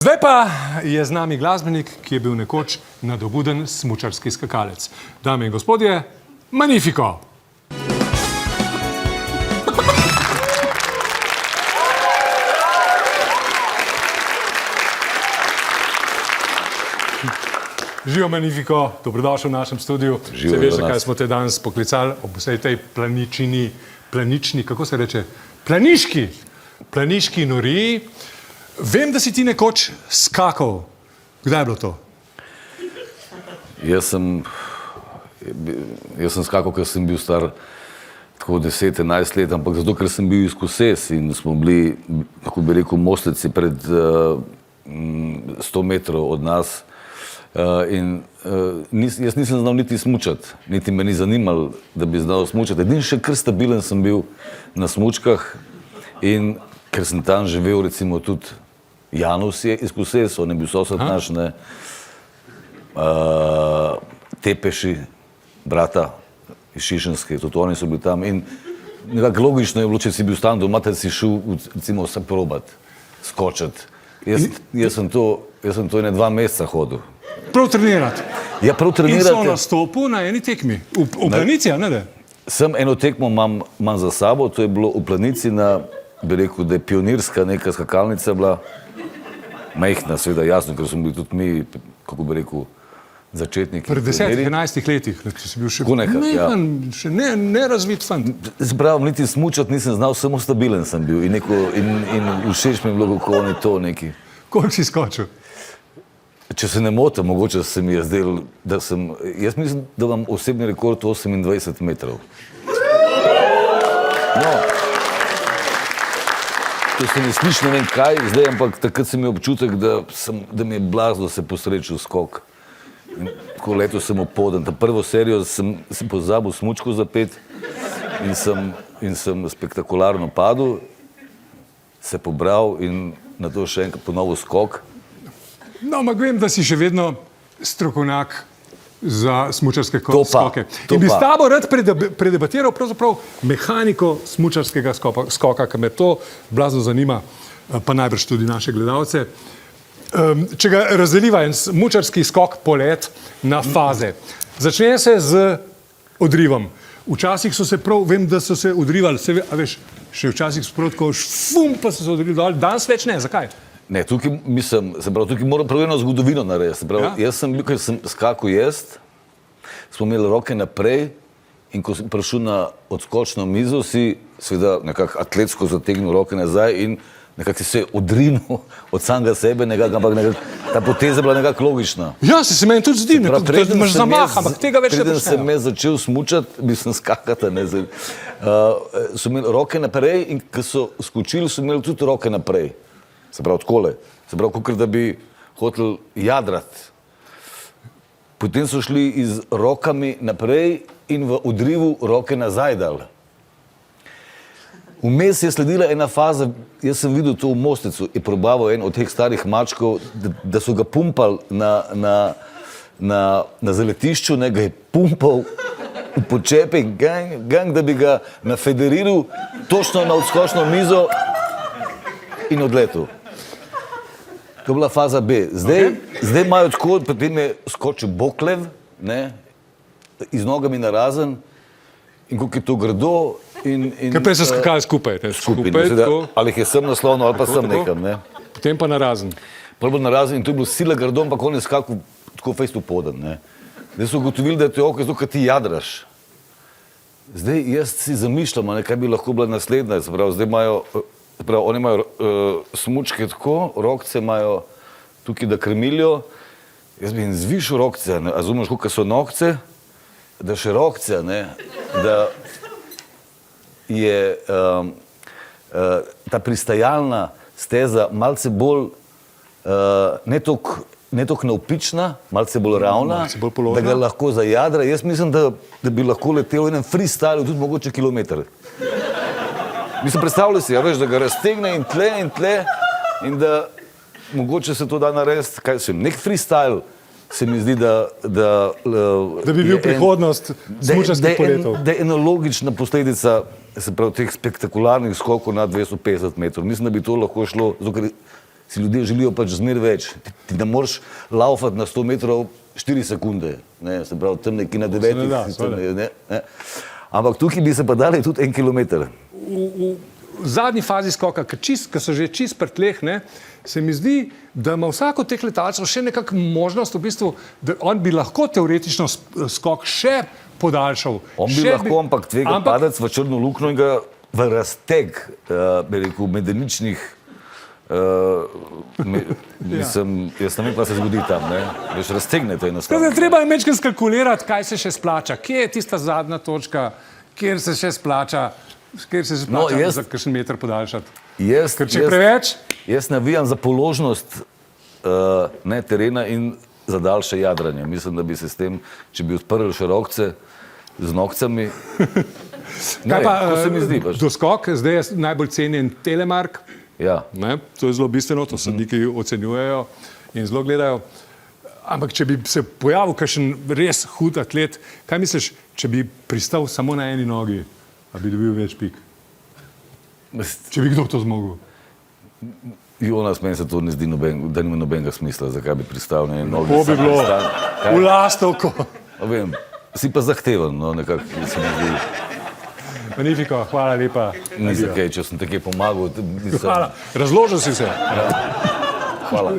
Zdaj pa je z nami glasbenik, ki je bil nekoč nadobuden smučarski skakalec. Dame in gospodje, Magnifico! Živijo Magnifico, dobrodošel v našem studiu. Se veš, zakaj smo te danes poklicali ob vsej tej planični, kako se reče, planiški noriji. Vem, da si ti nekoč skakal. Kdaj je bilo to? Jaz sem skakal, ker sem bil star tako 10-11 let, ampak zato, ker sem bil iz Koses in smo bili, kako bi rekel, mosteci pred 100 metrov od nas. Jaz nisem znal niti smučati, niti me ni zanimalo, da bi znal smučati. Edini še kar stabilen sem bil na smučkah in ker sem tam živel, recimo tudi Janus je iz Koses, on je bil sosed naš, ne, Tepeši, brata iz Šišenske, tudi oni so bili tam in nekako logično je bilo, če si bil tam doma, da si šel, recimo, vse probat, skočiti. Jaz sem to 2 meseca hodil. Prav trenirati. Ja, prav trenirati. In so nastopil na eni tekmi. V Planici, a ne da? Sem eno tekmo imam za sabo, to je bilo v Planici na, bi rekel, da je pionirska neka skakalnica bila, majhna, seveda jasno, ker smo bili tudi mi, kako bi rekel, začetniki. Pred 10-11 letih, če si bil še mehen, še nerazvit fant. Zbravam, niti smučati nisem znal, samo stabilen sem bil in všeč mi je bilo, kako oni to neki. Koliko si skočil? Če se ne motim, mogoče se mi je zdel, da sem, jaz mislim, da imam osebni rekord 28 metrov. No, to se ne sliši ne vem kaj, zdaj, ampak takrat sem imel občutek, da mi je blazno se posrečil skok. Tako leto sem opoden. Ta prvo serijo sem pozabil smučko zapet in sem spektakularno padel, se pobral in na to še enkrat ponovil skok. No, ampak vem, da si še vedno strokovnjak za smučarske skoke. In bi s tabo rad predebatiral pravzaprav mehaniko smučarskega skoka, ker me to blazno zanima, pa najbrž tudi naše gledalce. Če ga razdeliva en smučarski skok polet na faze. Začne se z odrivom. Včasih so se prav, vem, da so se odrivali, a veš, še včasih so prav tako šfum, pa so se odrivali, danes več ne, zakaj? Ne, tukaj mislim, se pravi, tukaj moram prav eno zgodovino narediti. Se pravi, jaz sem bil, ker sem skakal smo imeli roke naprej in ko sem prišel na odskočno mizo, si seveda nekako atletsko zategnil roke nazaj in nekako si se odrinil od samega sebe, ampak ta poteza je bila nekako logična. Ja, se meni tudi zdi, da imaš zamah, ampak tega več ne počnejo. Preden sem jaz začel smučati, mislim skakati, so imeli roke naprej in ko so skočili, so imeli tudi roke naprej. Se pravi, takole. Se pravi, kakor da bi hotel jadrati. Potem so šli z rokami naprej in v odrivu roke nazaj dali. Vmes je sledila ena faza, jaz sem videl to v Mostecu, je probaval en od teh starih mačkov, da so ga pumpali na zaletišču, ne, ga je pumpal v počepe, gang, da bi ga nafederiral točno na odskočno mizo in odletel. To je bila faza B. Zdaj imajo tako, potem je skočil Boklev, ne, z nogami narazen in kako je to grdo. Kaj pa je se skakali skupaj? Ali jih je sem naslovno, ali pa sem nekam, ne. Potem pa narazen. Prvo narazen in to je bilo sila grdo, ampak on je skakal tako fejst v poden, ne. Zdaj so ugotovili, da je to zato, ker ti jadraš. Zdaj jaz si zamišljam, kaj bi lahko bila naslednja, se pravi, zdaj imajo, oni imajo smučke tako, rokce imajo tukaj, da krmilijo, jaz bi jim zvišal rokce, razumeš, koliko so nokce, da še rokce, ne, da je ta pristajalna steza malce bolj, ne toliko navpična, malce bolj ravna, da ga lahko zajadra. Jaz mislim, da bi lahko letel v enem freestylu tudi mogoče kilometer. Mislim, predstavljaj si, ja, veš, da ga raztegne in tle in da mogoče se to da narediti, kaj sem, nek freestyle se mi zdi, da bi bil prihodnost smučarskih poletov. Da je ena logična posledica, se pravi, teh spektakularnih skokov na 250 metrov. Mislim, da bi to lahko šlo, si ljudje želijo pač zmeraj več. Ti ne moreš laufati na 100 metrov 4 sekunde, ne, se pravi tam nekje na 9. Ampak tukaj bi se pa dali tudi 1 kilometer. V zadnji fazi skoka, ki so že čist pri tleh, ne, se mi zdi, da ima vsako teh letalcev še nekako možnost, v bistvu, da on bi lahko teoretično skok še podaljšal. On bi lahko, ampak tvega padec v črno luknjo in ga v razteg, bi rekel, medeničnih, jaz ne vem, pa se zgodi tam, ne? Veš, raztegne to enostavno. Treba je mečkaj skalkulirati, kaj se še splača, kje je tista zadnja točka, kjer se še splača za kakšen meter podaljšati. Ker če preveč... Jaz navijam za položnost terena in za daljše jadranje. Mislim, da bi se s tem, če bi odprli še rokce z nokcami... Kaj pa doskok, zdaj je najbolj cenjen Telemark. Ja. To je zelo bistveno, to sodniki ocenjujejo in zelo gledajo. Ampak če bi se pojavil kakšen res hud atlet, kaj misliš, če bi pristal samo na eni nogi, a bi dobil več pik? Če bi kdo to zmogel? Jonas, meni se to ne zdi, da nima nobenega smisla, zakaj bi pristal na eni nogi. Kako bi bilo? V lastovko. Vem, si pa zahteven, no, nekako se mi zdi. Magnifico, hvala lepa. Ni za kaj, če sem te kaj pomagal. Hvala, razložil si se. Hvala.